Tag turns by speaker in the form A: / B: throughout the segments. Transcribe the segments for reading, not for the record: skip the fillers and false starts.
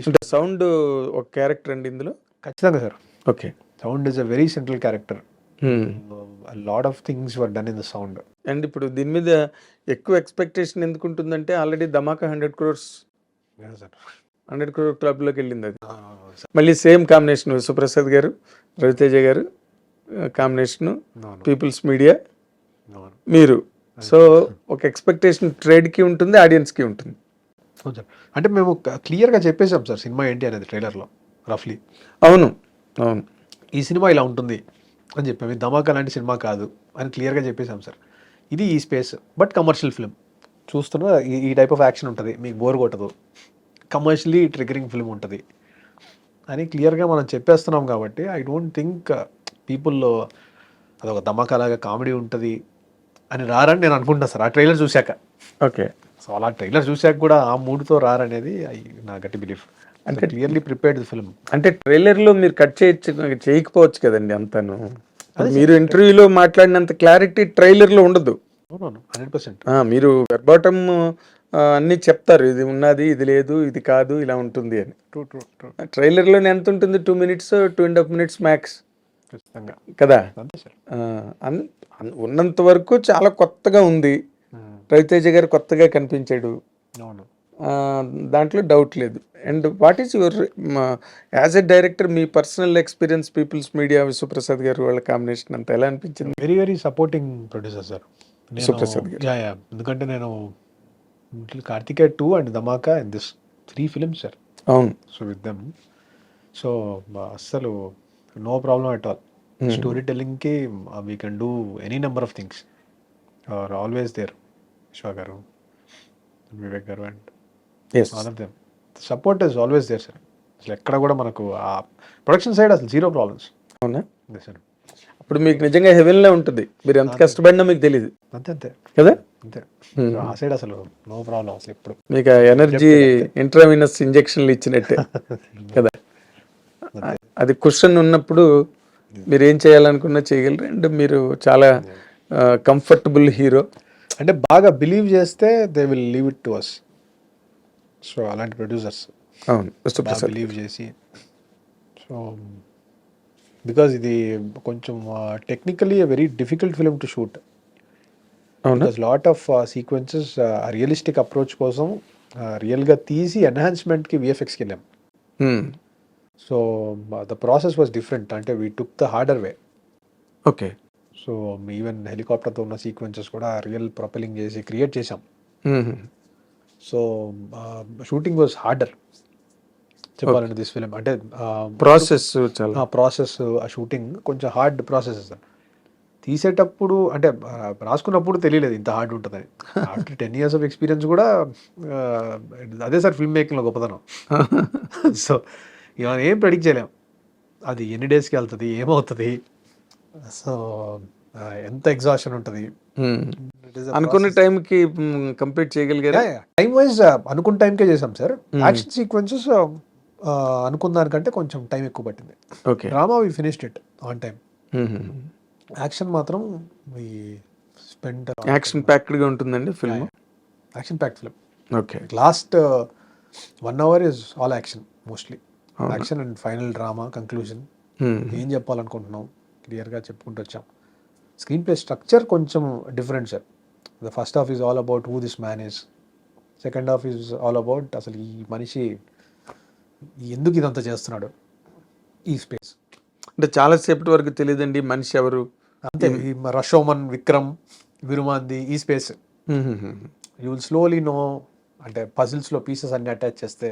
A: అంటే సౌండ్ ఒక క్యారెక్టర్ అండి ఇందులో.
B: ఖచ్చితంగా sir.
A: Okay.
B: Sound is a very central character. Lot of things were done in the sound.
A: And ఇప్పుడు దీని మీద ఎక్కువ ఎక్స్పెక్టేషన్ ఎందుకు ఉంటుందంటే ఆల్రెడీ ధమాకా 100 crores 100 crore క్లబ్లోకి వెళ్ళింది అది. మళ్ళీ సేమ్ కాంబినేషన్ సుప్రసాద్ గారు, రవితేజ గారు కాంబినేషను, పీపుల్స్ మీడియా, మీరు. సో ఒక ఎక్స్పెక్టేషన్ ట్రేడ్కి ఉంటుంది, ఆడియన్స్కి ఉంటుంది.
B: అంటే మేము క్లియర్గా చెప్పేసాం సార్ సినిమా ఏంటి అనేది ట్రైలర్లో రఫ్లీ.
A: అవును అవును.
B: ఈ సినిమా ఇలా ఉంటుంది అని చెప్పాము. ఇది ధమాకా లాంటి సినిమా కాదు అని క్లియర్గా చెప్పేసాం సార్. ఇది ఈ స్పేస్ బట్ కమర్షియల్ ఫిల్మ్. చూస్తున్నా ఈ టైప్ ఆఫ్ యాక్షన్ ఉంటుంది, మీకు బోర్ కొట్టదు, కమర్షియలీ ట్రిగరింగ్ ఫిల్మ్ ఉంటుంది అని క్లియర్గా మనం చెప్పేస్తున్నాం. కాబట్టి ఐ డోంట్ థింక్ పీపుల్లో అదొక ధమాకా లాగా కామెడీ ఉంటుంది అని రారని నేను అనుకుంటున్నాను సార్ ఆ ట్రైలర్ చూశాక.
A: ఓకే.
B: సో అలా ట్రైలర్ చూశాక కూడా ఆ మూడ్తో రారనేది నా గట్టి బిలీఫ్. అంటే క్లియర్లీ ప్రిపేర్డ్ ఫిల్మ్.
A: అంటే ట్రైలర్లో మీరు కట్ చేయకపోవచ్చు కదండి అంతాను. మీరు ఇంటర్వ్యూలో మాట్లాడినంత క్లారిటీ ట్రైలర్లో ఉండదు.
B: 100%.
A: మీరు వెర్బాటమ్ అన్నీ చెప్తారు, ఇది ఉన్నది, ఇది లేదు, ఇది కాదు, ఇలా ఉంటుంది అని. ట్రైలర్లో ఎంత ఉంటుంది? 2 minutes 2.5 minutes మ్యాక్స్ కదా. ఉన్నంత వరకు చాలా కొత్తగా ఉంది. రవితేజ గారు కొత్తగా కనిపించాడు, దాంట్లో డౌట్ లేదు. And what is your as a director మీ personal experience people's media Vishwaprasad garu వాళ్ళ కాంబినేషన్ అంతా ఎలా అనిపించింది?
B: Very very supporting producer sir
A: Vishwaprasad garu.
B: ఎందుకంటే నేను Karthikeya 2 and Dhamaka and this 3 films sir.
A: అవును.
B: సో విత్ దెమ్ సో అస్సలు no problem at all. Story టెల్లింగ్కి we can do any number of things are always there. Vishwa garu, Vivek garu and all of them support is always there sir. అసలు ఎక్కడ కూడా మనకు ఆ production side అసలు zero problems.
A: అవునా
B: sir.
A: అప్పుడు మీకు నిజంగా హెవెన్లో ఉంటుంది, మీరు ఎంత కష్టపడినా మీకు తెలియదు.
B: అంతే
A: కదా.
B: అంతే. ఆ సైడ్ అసలు నో ప్రాబ్లం అసలు. ఎప్పుడు
A: మీకు ఎనర్జీ ఇంట్రావినస్ ఇంజెక్షన్లు ఇచ్చినట్టే కదా. అది క్వశ్చన్ ఉన్నప్పుడు మీరు ఏం చేయాలనుకున్నా చేయగలరు. అండ్ మీరు చాలా కంఫర్టబుల్ హీరో.
B: అంటే బాగా బిలీవ్ చేస్తే they will leave it to us. So అలాంటి ప్రొడ్యూసర్స్
A: అవును
B: బిలీవ్ చేసి. సో బికాజ్ ఇది కొంచెం technically very difficult film to shoot. Because lot of sequences realistic approach కోసం రియల్గా తీసి ఎన్హాన్స్మెంట్కి విఎఫ్ఎక్స్కి వెళ్ళాం. So the process was different. అంటే we took the harder way.
A: Okay.
B: So even హెలికాప్టర్తో ఉన్న సీక్వెన్సెస్ కూడా రియల్ ప్రొపెలింగ్ చేసి క్రియేట్ చేసాం. సో షూటింగ్ వాజ్ హార్డర్ చెప్పాలంటే దిస్ ఫిలిం. అంటే
A: ప్రాసెస్
B: ఆ షూటింగ్ కొంచెం హార్డ్ ప్రాసెస్ సార్. తీసేటప్పుడు అంటే రాసుకున్నప్పుడు తెలియలేదు ఇంత హార్డ్ ఉంటుందని. ఆఫ్టర్ 10 years ఆఫ్ ఎక్స్పీరియన్స్ కూడా అదే సార్ ఫిల్మ్ మేకింగ్లో గొప్పతనం. సో ఇవన్నీ ఏం ప్రెడిక్ట్ చేయలేం, అది ఎన్ని డేస్కి వెళ్తుంది, ఏమవుతుంది, సో ఎంత ఎగ్జాషన్ ఉంటుంది.
A: అనుకున్న టైంకి కంప్లీట్ చేయగలిగారా?
B: టైం వైజ్ అనుకున్న టైంకే చేసాం సార్. యాక్షన్ సీక్వెన్సెస్ అనుకున్న దానికంటే కొంచెం టైం ఎక్కువ పట్టింది.
A: Okay.
B: Drama we finished it on time. Action మాత్రం వి స్పెండ్.
A: యాక్షన్ ప్యాక్డ్గా ఉంటుందండి film.
B: Action packed film.
A: Okay.
B: Last 1 hour is all action mostly. Action and final drama conclusion. ఏం చెప్పాలనుకుంటున్నాం క్లియర్గా చెప్పుకుంటూ వచ్చాం. స్క్రీన్ ప్లే స్ట్రక్చర్ కొంచెం different sir. The first half is all about who this man is. Second half is all about అసలు ఈ మనిషి ఎందుకు ఇదంతా చేస్తున్నాడు ఈ స్పేస్.
A: అంటే చాలాసేపటి వరకు తెలియదండి మనిషి ఎవరు.
B: అంతే. రషోమన్, విక్రమ్, విరుమాంది, ఈ space you will slowly know. అంటే పజిల్స్లో పీసెస్ అన్ని అటాచ్ చేస్తే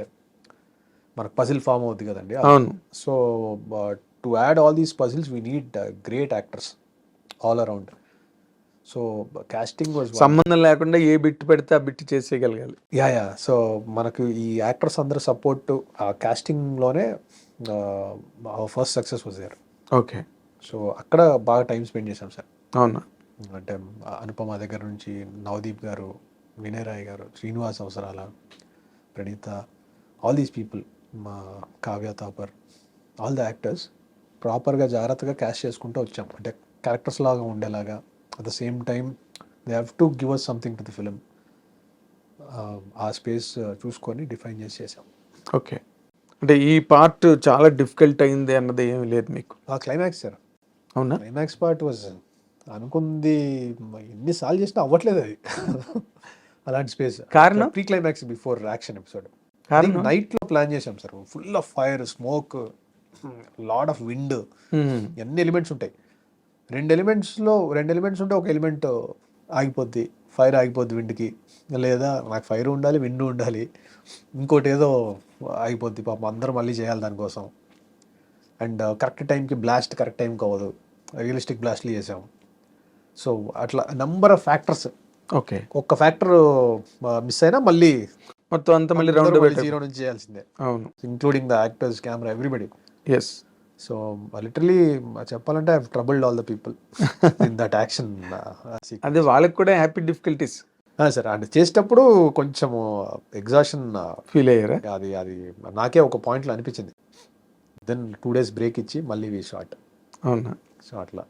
B: మనకు పజిల్ ఫామ్ అవుతుంది కదండి.
A: అవును.
B: So to add all these puzzles we need great actors all around. So casting was
A: సంబంధం లేకుండా ఏ బిట్ పెడితే ఆ బిట్ చేసేయగలగాలి.
B: యా. సో మనకు ఈ యాక్టర్స్ అందరూ సపోర్ట్ ఆ కాస్టింగ్లోనే first success was there.
A: Okay.
B: So అక్కడ బాగా టైం స్పెండ్ చేశాం సార్.
A: అవునా.
B: అంటే అనుపమ దగ్గర నుంచి నవదీప్ గారు, వినయ్ రాయ్ గారు, శ్రీనివాస్ అవసరాల, ప్రణీత, ఆల్ దీస్ పీపుల్, మా Kavya Thapar, all the actors ప్రాపర్గా జాగ్రత్తగా క్యాస్ట్ చేసుకుంటూ వచ్చాం. అంటే క్యారెక్టర్స్ లాగా ఉండేలాగా. At the same time they have to give us something to the film. ఆ స్పేస్ చూసుకొని డిఫైన్ చేసి చేసాం.
A: ఓకే. అంటే ఈ పార్ట్ చాలా డిఫికల్ట్ అయింది అన్నది ఏమి లేదు మీకు,
B: ఆ క్లైమాక్స్ సార్,
A: అవునా?
B: క్లైమాక్స్ పార్ట్ వాజ్ అనుకుంది ఎన్నిసార్లు చేసినా అవ్వట్లేదు అది. అలాంటి స్పేస్.
A: కారణం?
B: Pre climax before action episode
A: కారణం?
B: నైట్లో ప్లాన్ చేసాం sir, full of fire, smoke, lot of wind,
A: మ్మ్.
B: ఎన్ని ఎలిమెంట్స్ ఉంటాయి. రెండు ఎలిమెంట్స్ ఉంటే ఒక ఎలిమెంట్ ఆగిపోద్ది, ఫైర్ ఆగిపోద్ది విండ్కి, లేదా నాకు ఫైర్ ఉండాలి, విండ్ ఉండాలి, ఇంకోటి ఏదో ఆగిపోద్ది, పాపం అందరూ మళ్ళీ చేయాలి దానికోసం. అండ్ కరెక్ట్ టైంకి బ్లాస్ట్ కరెక్ట్ టైంకి అవ్వదు, రియలిస్టిక్ బ్లాస్ట్లు చేసాం. సో అట్లా నంబర్ ఆఫ్ ఫ్యాక్టర్స్,
A: ఓకే,
B: ఒక్క ఫ్యాక్టర్ మిస్ అయినా మళ్ళీ
A: మొత్తం అంతా మళ్ళీ రౌండ్
B: జీరో నుంచి చేయాల్సిందే,
A: అవును,
B: including the actors, camera, everybody.
A: Yes.
B: So literally చెప్పాలంటే I have troubled all the people in that action.
A: అదే వాళ్ళకి కూడా హ్యాపీ డిఫికల్టీస్
B: సార్ అంటే చేసేటప్పుడు కొంచెము ఎగ్జాషన్
A: ఫీల్ అయ్యారా?
B: అది అది నాకే ఒక పాయింట్లో అనిపించింది. దెన్ 2 days బ్రేక్ ఇచ్చి మళ్ళీ షార్ట్.
A: అవునా?
B: సో అట్లా